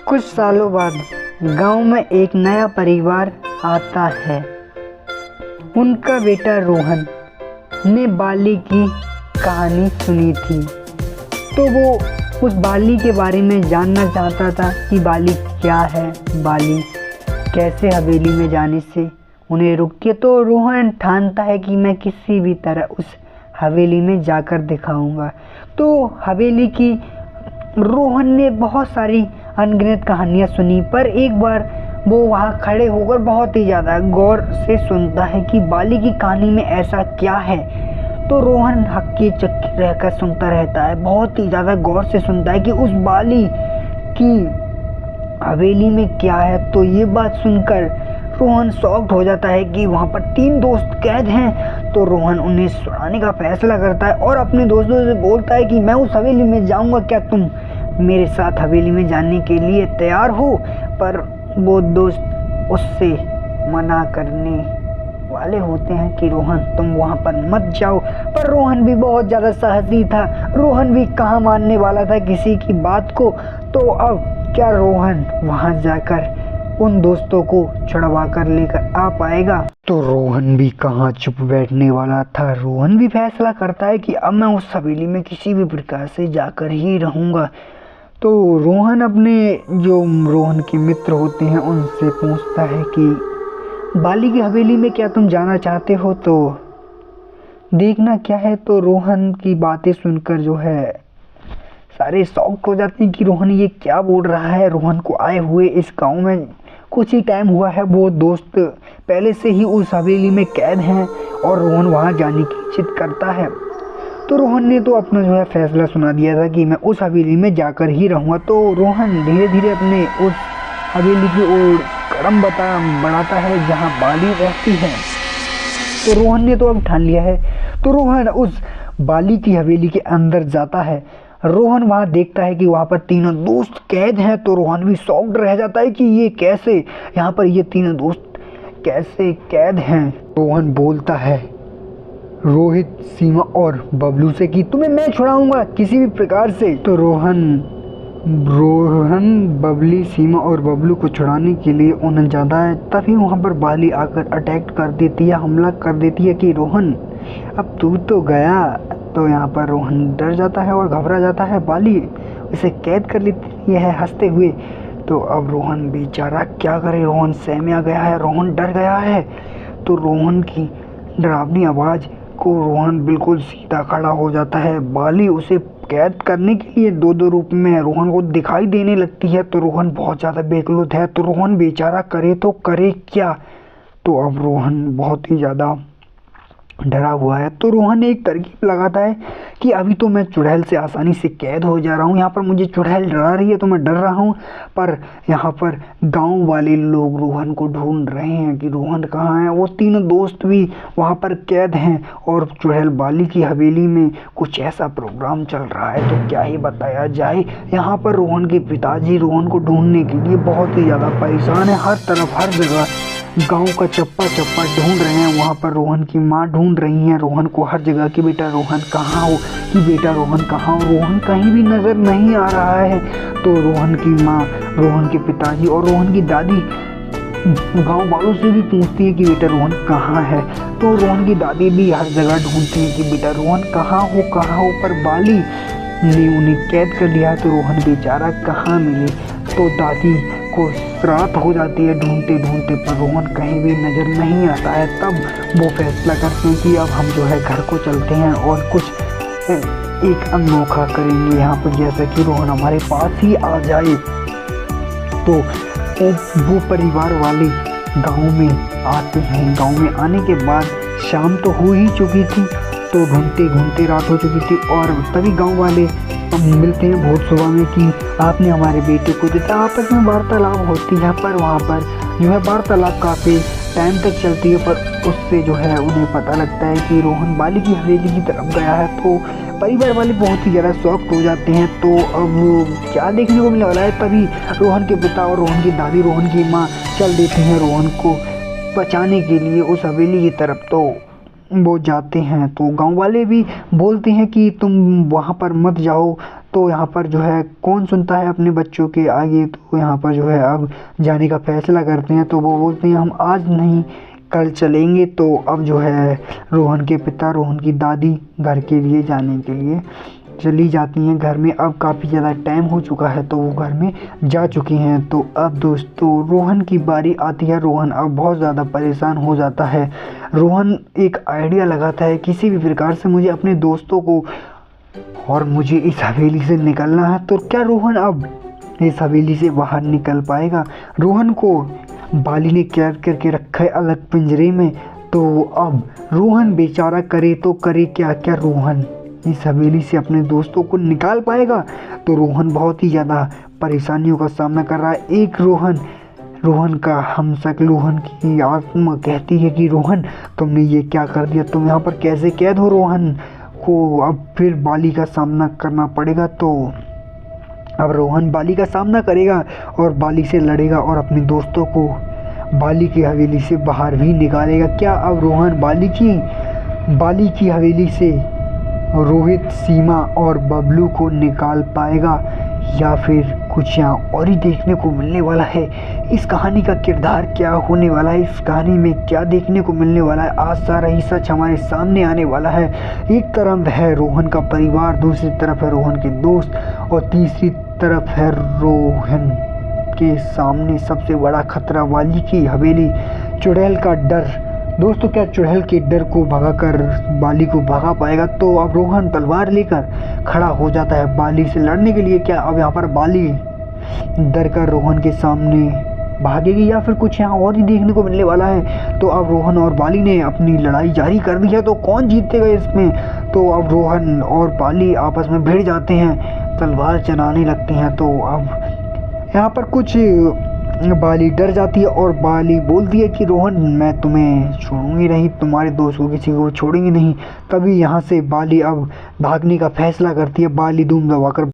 कुछ सालों बाद गांव में एक नया परिवार आता है। उनका बेटा रोहन ने बाली की कहानी सुनी थी, तो वो उस बाली के बारे में जानना चाहता था कि बाली क्या है, बाली कैसे हवेली में जाने से उन्हें रुकती है। तो रोहन ठानता है कि मैं किसी भी तरह उस हवेली में जाकर दिखाऊंगा। तो हवेली की रोहन ने बहुत सारी अनगिनत कहानियाँ सुनी, पर एक बार वो वहाँ खड़े होकर बहुत ही ज़्यादा गौर से सुनता है कि बाली की कहानी में ऐसा क्या है। तो रोहन हक्के चक्के रहकर सुनता रहता है, बहुत ही ज़्यादा गौर से सुनता है कि उस बाली की हवेली में क्या है। तो ये बात सुनकर रोहन शॉक्ड हो जाता है कि वहाँ पर 3 दोस्त कैद हैं। तो रोहन उन्हें छुड़ाने का फैसला करता है और अपने दोस्तों से बोलता है कि मैं उस हवेली में जाऊँगा, क्या तुम मेरे साथ हवेली में जाने के लिए तैयार हो? पर वो दोस्त उससे मना करने वाले होते हैं कि रोहन तुम वहाँ पर मत जाओ। पर रोहन भी बहुत ज़्यादा साहसी था, रोहन भी कहाँ मानने वाला था किसी की बात को। तो अब क्या रोहन वहाँ जाकर उन दोस्तों को छुड़वा कर लेकर आ पाएगा? तो रोहन भी कहाँ चुप बैठने वाला था। रोहन भी फैसला करता है कि अब मैं उस हवेली में किसी भी प्रकार से जाकर ही रहूँगा। तो रोहन अपने जो रोहन के मित्र होते हैं उनसे पूछता है कि बाली की हवेली में क्या तुम जाना चाहते हो, तो देखना क्या है। तो रोहन की बातें सुनकर जो है सारे शॉक्ड हो जाते हैं कि रोहन ये क्या बोल रहा है। रोहन को आए हुए इस गांव में कुछ ही टाइम हुआ है, वो दोस्त पहले से ही उस हवेली में कैद हैं और रोहन वहां जाने की जिद करता है। तो रोहन ने तो अपना जो है फैसला सुना दिया था कि मैं उस हवेली में जाकर ही रहूँगा। तो रोहन धीरे धीरे अपने उस हवेली की ओर कदम बढ़ाता है जहाँ बाली रहती है। तो रोहन ने तो अब ठान लिया है। तो रोहन उस बाली की हवेली के अंदर जाता है। रोहन वहाँ देखता है कि वहाँ पर 3 दोस्त कैद हैं। तो रोहन भी शॉक्ड रह जाता है कि ये कैसे यहाँ पर ये 3 दोस्त कैसे कैद हैं। रोहन बोलता है रोहित, सीमा और बबलू से कि तुम्हें मैं छुड़ाऊंगा किसी भी प्रकार से। तो रोहन बबली, सीमा और बबलू को छुड़ाने के लिए उन्हें जाता है। तभी वहाँ पर बाली आकर अटैक कर देती है, हमला कर देती है कि रोहन अब तू तो गया। तो यहाँ पर रोहन डर जाता है और घबरा जाता है। बाली इसे कैद कर लेती है हंसते हुए। तो अब रोहन बेचारा क्या करे, रोहन सहम गया है, रोहन डर गया है। तो रोहन की डरावनी आवाज़ को रोहन बिल्कुल सीधा खड़ा हो जाता है। बाली उसे कैद करने के लिए 2-2 रूप में रोहन को दिखाई देने लगती है। तो रोहन बहुत ज़्यादा बेकलुत है। तो रोहन बेचारा करे तो करे क्या। तो अब रोहन बहुत ही ज़्यादा डरा हुआ है। तो रोहन एक तरकीब लगाता है कि अभी तो मैं चुड़ैल से आसानी से कैद हो जा रहा हूँ, यहाँ पर मुझे चुड़ैल डरा रही है तो मैं डर रहा हूँ। पर यहाँ पर गांव वाले लोग रोहन को ढूंढ रहे हैं कि रोहन कहाँ है। वो 3 दोस्त भी वहाँ पर कैद हैं और चुड़ैल बाली की हवेली में कुछ ऐसा प्रोग्राम चल रहा है तो क्या ही बताया जाए। यहाँ पर रोहन के पिताजी रोहन को ढूंढने के लिए बहुत ही ज़्यादा परेशान है। हर तरफ हर जगह गांव का चप्पा चप्पा ढूंढ रहे हैं। वहाँ पर रोहन की माँ ढूंढ रही हैं रोहन को हर जगह कि बेटा रोहन कहाँ हो, कि बेटा रोहन कहाँ हो। रोहन कहीं भी नज़र नहीं आ रहा है। तो रोहन की माँ, रोहन के पिताजी और रोहन की दादी गांव वालों से भी पूछती है कि बेटा रोहन कहाँ है। तो रोहन की दादी भी हर जगह ढूंढती है कि बेटा रोहन कहाँ हो। पर बाली ने उन्हें कैद कर लिया। तो रोहन बेचारा कहाँ मिले। तो दादी को रात हो जाती है ढूंढते ढूंढते, पर रोहन कहीं भी नज़र नहीं आता है। तब वो फैसला करते हैं कि अब हम जो है घर को चलते हैं और कुछ एक अनोखा करेंगे यहाँ पर, जैसे कि रोहन हमारे पास ही आ जाए। तो वो परिवार वाले गांव में आते हैं। गांव में आने के बाद शाम तो हो ही चुकी थी, तो ढूंढते ढूंढते रात हो चुकी थी। और तभी गांव वाले मिलते हैं बहुत सुबह में कि आपने हमारे बेटे को देखा। आपस में वार्तालाप होती है, पर वहाँ पर जो है वार्तालाप काफ़ी टाइम तक चलती है। पर उससे जो है उन्हें पता लगता है कि रोहन बाली की हवेली की तरफ गया है। तो परिवार वाले बहुत ही ज़्यादा शॉक्ड हो जाते हैं। तो अब क्या देखने को मिलने वाला है। तभी रोहन के पिता और रोहन की दादी, रोहन की माँ चल देती हैं रोहन को बचाने के लिए उस हवेली की तरफ। तो वो जाते हैं। तो गांव वाले भी बोलते हैं कि तुम वहाँ पर मत जाओ, तो यहाँ पर जो है कौन सुनता है अपने बच्चों के आगे, तो यहाँ पर जो है अब जाने का फैसला करते हैं। तो वो बोलते हैं हम आज नहीं कल चलेंगे। तो अब जो है रोहन के पिता रोहन की दादी घर के लिए जाने के लिए चली जाती हैं। घर में अब काफ़ी ज़्यादा टाइम हो चुका है तो वो घर में जा चुकी हैं। तो अब दोस्तों रोहन की बारी आती है। रोहन अब बहुत ज़्यादा परेशान हो जाता है। रोहन एक आइडिया लगाता है, किसी भी प्रकार से मुझे अपने दोस्तों को और मुझे इस हवेली से निकलना है। तो क्या रोहन अब इस हवेली से बाहर निकल पाएगा? रोहन को बाली ने कैद करके रखा है अलग पिंजरे में। तो अब रोहन बेचारा करे तो करे क्या, क्या रोहन इस हवेली से अपने दोस्तों को निकाल पाएगा? तो रोहन बहुत ही ज़्यादा परेशानियों का सामना कर रहा है। एक रोहन का हमशक्ल रोहन की आत्मा कहती है कि रोहन तुमने ये क्या कर दिया, तुम यहाँ पर कैसे कैद हो? रोहन को अब फिर बाली का सामना करना पड़ेगा। तो अब रोहन बाली का सामना करेगा और बाली से लड़ेगा और अपने दोस्तों को बाली की हवेली से बाहर भी निकालेगा। क्या अब रोहन बाली की हवेली से रोहित, सीमा और बबलू को निकाल पाएगा या फिर कुछ यहाँ और ही देखने को मिलने वाला है? इस कहानी का किरदार क्या होने वाला है? इस कहानी में क्या देखने को मिलने वाला है? आज सारा ही सच हमारे सामने आने वाला है। एक तरफ है रोहन का परिवार, दूसरी तरफ है रोहन के दोस्त और तीसरी तरफ है रोहन के सामने सबसे बड़ा खतरा बाली की हवेली, चुड़ैल का डर। दोस्तों क्या चुड़ैल के डर को भगाकर बाली को भगा पाएगा? तो अब रोहन तलवार लेकर खड़ा हो जाता है बाली से लड़ने के लिए। क्या अब यहाँ पर बाली डर कर रोहन के सामने भागेगी या फिर कुछ यहाँ और ही देखने को मिलने वाला है? तो अब रोहन और बाली ने अपनी लड़ाई जारी कर दी है। तो कौन जीतेगा इसमें? तो अब रोहन और बाली आपस में भिड़ जाते हैं, तलवार चलाने लगते हैं। तो अब यहाँ पर कुछ बाली डर जाती है और बाली बोलती है कि रोहन मैं तुम्हें छोड़ूंगी नहीं, तुम्हारे दोस्त को किसी को छोड़ेंगे नहीं। तभी यहाँ से बाली अब भागने का फैसला करती है। बाली धूम दबाकर